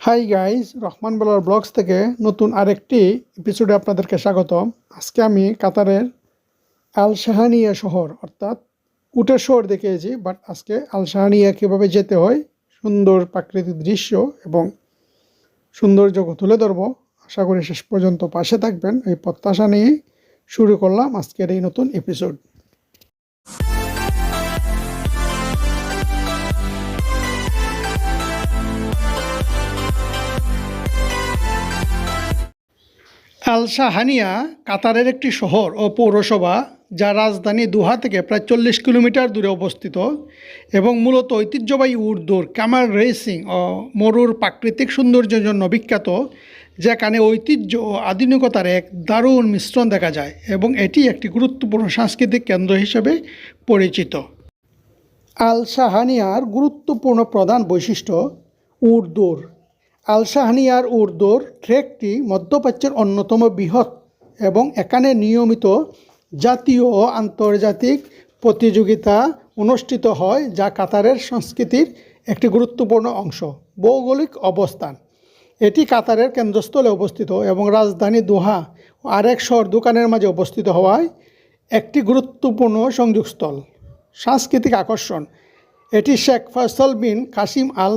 Hi guys, Rahman বলার blogs থেকে নতুন আরেকটি এপিসোডে আপনাদেরকে স্বাগতম। আজকে আমি কাতারের আল শাহানিয়া শহর অর্থাৎ উটের শহর দেখিয়েছি, বাট আজকে আল শাহানিয়া কীভাবে যেতে হয়, সুন্দর প্রাকৃতিক দৃশ্য এবং সৌন্দর্য তুলে ধরবো। আশা করি শেষ পর্যন্ত পাশে থাকবেন, এই প্রত্যাশা নিয়ে শুরু করলাম আজকের এই নতুন এপিসোড। আল শাহানিয়া কাতারের একটি শহর ও পৌরসভা, যা রাজধানী দোহা থেকে প্রায় 40 কিলোমিটার দূরে অবস্থিত এবং মূলত ঐতিহ্যবাহী উট দৌড়, ক্যামেল রেসিং ও মরুর প্রাকৃতিক সৌন্দর্যের জন্য বিখ্যাত, যেখানে ঐতিহ্য ও আধুনিকতার এক দারুণ মিশ্রণ দেখা যায় এবং এটি একটি গুরুত্বপূর্ণ সাংস্কৃতিক কেন্দ্র হিসেবে পরিচিত। আল শাহানিয়ার গুরুত্বপূর্ণ প্রধান বৈশিষ্ট্য উট দৌড়। আল শাহানিয়ার উট দৌড় ট্রেকটি মধ্যপ্রাচ্যের অন্যতম বৃহৎ এবং এখানে নিয়মিত জাতীয় ও আন্তর্জাতিক প্রতিযোগিতা অনুষ্ঠিত হয়, যা কাতারের সংস্কৃতির একটি গুরুত্বপূর্ণ অংশ। ভৌগোলিক অবস্থান: এটি কাতারের কেন্দ্রস্থলে অবস্থিত এবং রাজধানী দোহা ও আরেক শহর দোকানের মাঝে অবস্থিত হওয়ায় একটি গুরুত্বপূর্ণ সংযোগস্থল। সাংস্কৃতিক আকর্ষণ: এটি শেখ ফয়সাল বিন কাসিম আল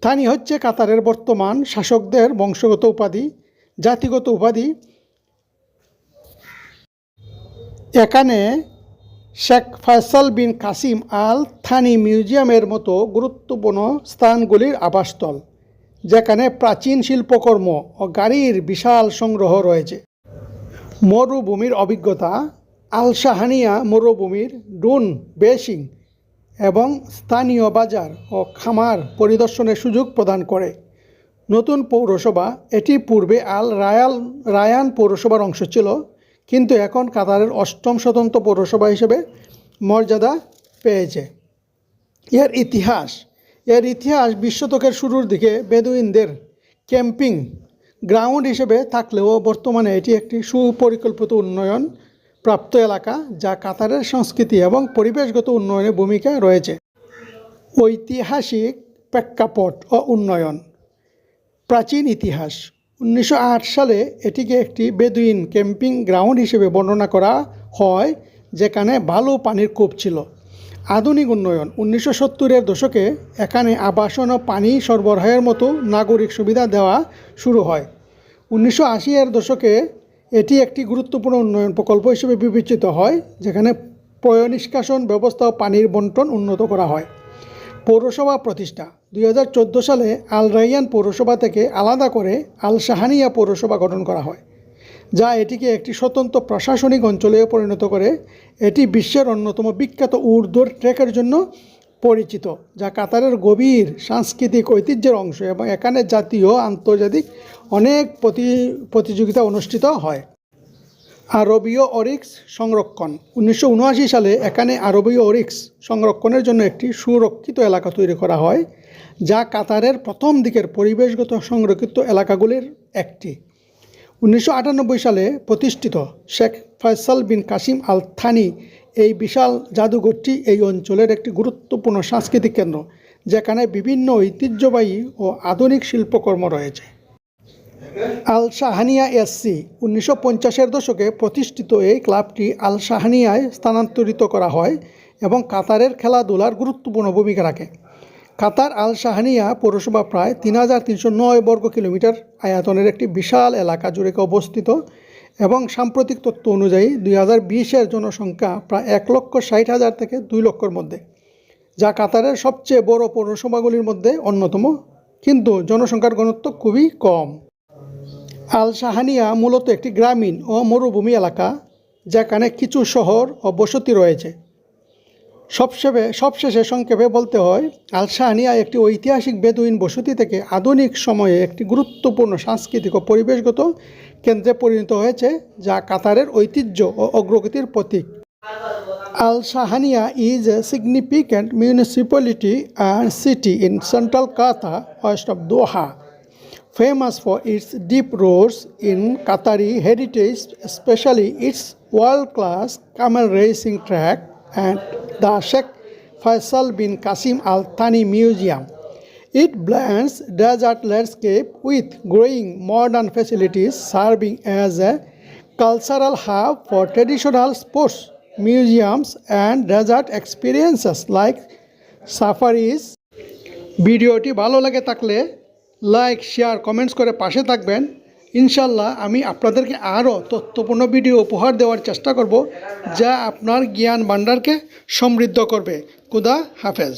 থানি হচ্ছে কাতারের বর্তমান শাসকদের বংশগত উপাধি, জাতিগত উপাধি। এখানে শেখ ফয়সাল বিন কাসিম আল থানি মিউজিয়ামের মতো গুরুত্বপূর্ণ স্থানগুলির আবাসস্থল, যেখানে প্রাচীন শিল্পকর্ম ও গাড়ির বিশাল সংগ্রহ রয়েছে। মরুভূমির অভিজ্ঞতা: আল শাহানিয়া মরুভূমির ডুন বেসিং এবং স্থানীয় বাজার ও খামার পরিদর্শনের সুযোগ প্রদান করে। নতুন পৌরসভা: এটি পূর্বে আল রায়ান পৌরসভার অংশ ছিল, কিন্তু এখন কাতারের 8ম স্বতন্ত্র পৌরসভা হিসেবে মর্যাদা পেয়েছে। এর ইতিহাস 20 শতকের শুরুর দিকে বেদুইনদের ক্যাম্পিং গ্রাউন্ড হিসেবে থাকলেও বর্তমানে এটি একটি সুপরিকল্পিত উন্নয়ন প্রাপ্ত এলাকা, যা কাতারের সংস্কৃতি এবং পরিবেশগত উন্নয়নে ভূমিকা রয়েছে। ঐতিহাসিক প্রেক্ষাপট ও উন্নয়ন: প্রাচীন ইতিহাস: 1908 সালে এটিকে একটি বেদুইন ক্যাম্পিং গ্রাউন্ড হিসেবে বর্ণনা করা হয়, যেখানে ভালো পানির কূপ ছিল। আধুনিক উন্নয়ন: 1970-এর দশকে এখানে আবাসন ও পানি সরবরাহের মতো নাগরিক সুবিধা দেওয়া শুরু হয়। 1980-এর দশকে এটি একটি গুরুত্বপূর্ণ উন্নয়ন প্রকল্প হিসেবে বিবেচিত হয়, যেখানে পয়ঃনিষ্কাশন ব্যবস্থা ও পানির বণ্টন উন্নত করা হয়। পৌরসভা প্রতিষ্ঠা: 2014 সালে আল রায়ান পৌরসভা থেকে আলাদা করে আল শাহানিয়া পৌরসভা গঠন করা হয়, যা এটিকে একটি স্বতন্ত্র প্রশাসনিক অঞ্চলে পরিণত করে। এটি বিশ্বের অন্যতম বিখ্যাত উট দৌড় ট্রেকের জন্য পরিচিত, যা কাতারের গভীর সাংস্কৃতিক ঐতিহ্যের অংশ এবং এখানে জাতীয় ও আন্তর্জাতিক অনেক প্রতিযোগিতা অনুষ্ঠিত হয়। আরবীয় অরিক্স সংরক্ষণ: 1979 সালে এখানে আরবীয় অরিক্স সংরক্ষণের জন্য একটি সুরক্ষিত এলাকা তৈরি করা হয়, যা কাতারের প্রথম দিকের পরিবেশগত সংরক্ষিত এলাকাগুলির একটি। 1998 সালে প্রতিষ্ঠিত শেখ ফয়সাল বিন কাসিম আল থানি এই বিশাল জাদুঘরটি এই অঞ্চলের একটি গুরুত্বপূর্ণ সাংস্কৃতিক কেন্দ্র, যেখানে বিভিন্ন ঐতিহ্যবাহী ও আধুনিক শিল্পকর্ম রয়েছে। আল শাহানিয়া এসসি: 1950-এর দশকে প্রতিষ্ঠিত এই ক্লাবটি আল শাহানিয়ায় স্থানান্তরিত করা হয় এবং কাতারের খেলাধুলার গুরুত্বপূর্ণ ভূমিকা রাখে। কাতার আল শাহানিয়া পৌরসভা প্রায় 3309 বর্গ কিলোমিটার আয়তনের একটি বিশাল এলাকা জুড়ে অবস্থিত এবং সাম্প্রতিক তথ্য অনুযায়ী 2020-এর জনসংখ্যা প্রায় 1,60,000 থেকে 2 লক্ষের মধ্যে, যা কাতারের সবচেয়ে বড় পৌরসভাগুলির মধ্যে অন্যতম, কিন্তু জনসংখ্যার ঘনত্ব খুবই কম। আল শাহানিয়া মূলত একটি গ্রামীণ ও মরুভূমি এলাকা, যেখানে কিছু শহর ও বসতি রয়েছে। সবশেষে সংক্ষেপে বলতে হয়, আল শাহানিয়া একটি ঐতিহাসিক বেদুইন বসতি থেকে আধুনিক সময়ে একটি গুরুত্বপূর্ণ সাংস্কৃতিক ও পরিবেশগত কেন্দ্রে পরিণত হয়েছে, যা কাতারের ঐতিহ্য ও অগ্রগতির প্রতীক। Al Shahania is a significant municipality and city in central Qatar, west of Doha, famous for its deep roads in Qatari heritage, especially its world-class camel racing track and the Sheikh Faisal bin Qasim Al Thani Museum. It blends desert landscape with growing modern facilities, serving as a cultural hub for traditional sports, museums, and desert experiences like safaris. ভিডিওটি ভালো লাগে থাকলে like, share, comments করে পাশে থাকবেন। ইনশাল্লাহ আমি আপনাদেরকে আরও তথ্যপূর্ণ ভিডিও উপহার দেওয়ার চেষ্টা করব, যা আপনার জ্ঞান ভাণ্ডারকে সমৃদ্ধ করবে। খুদা হাফেজ।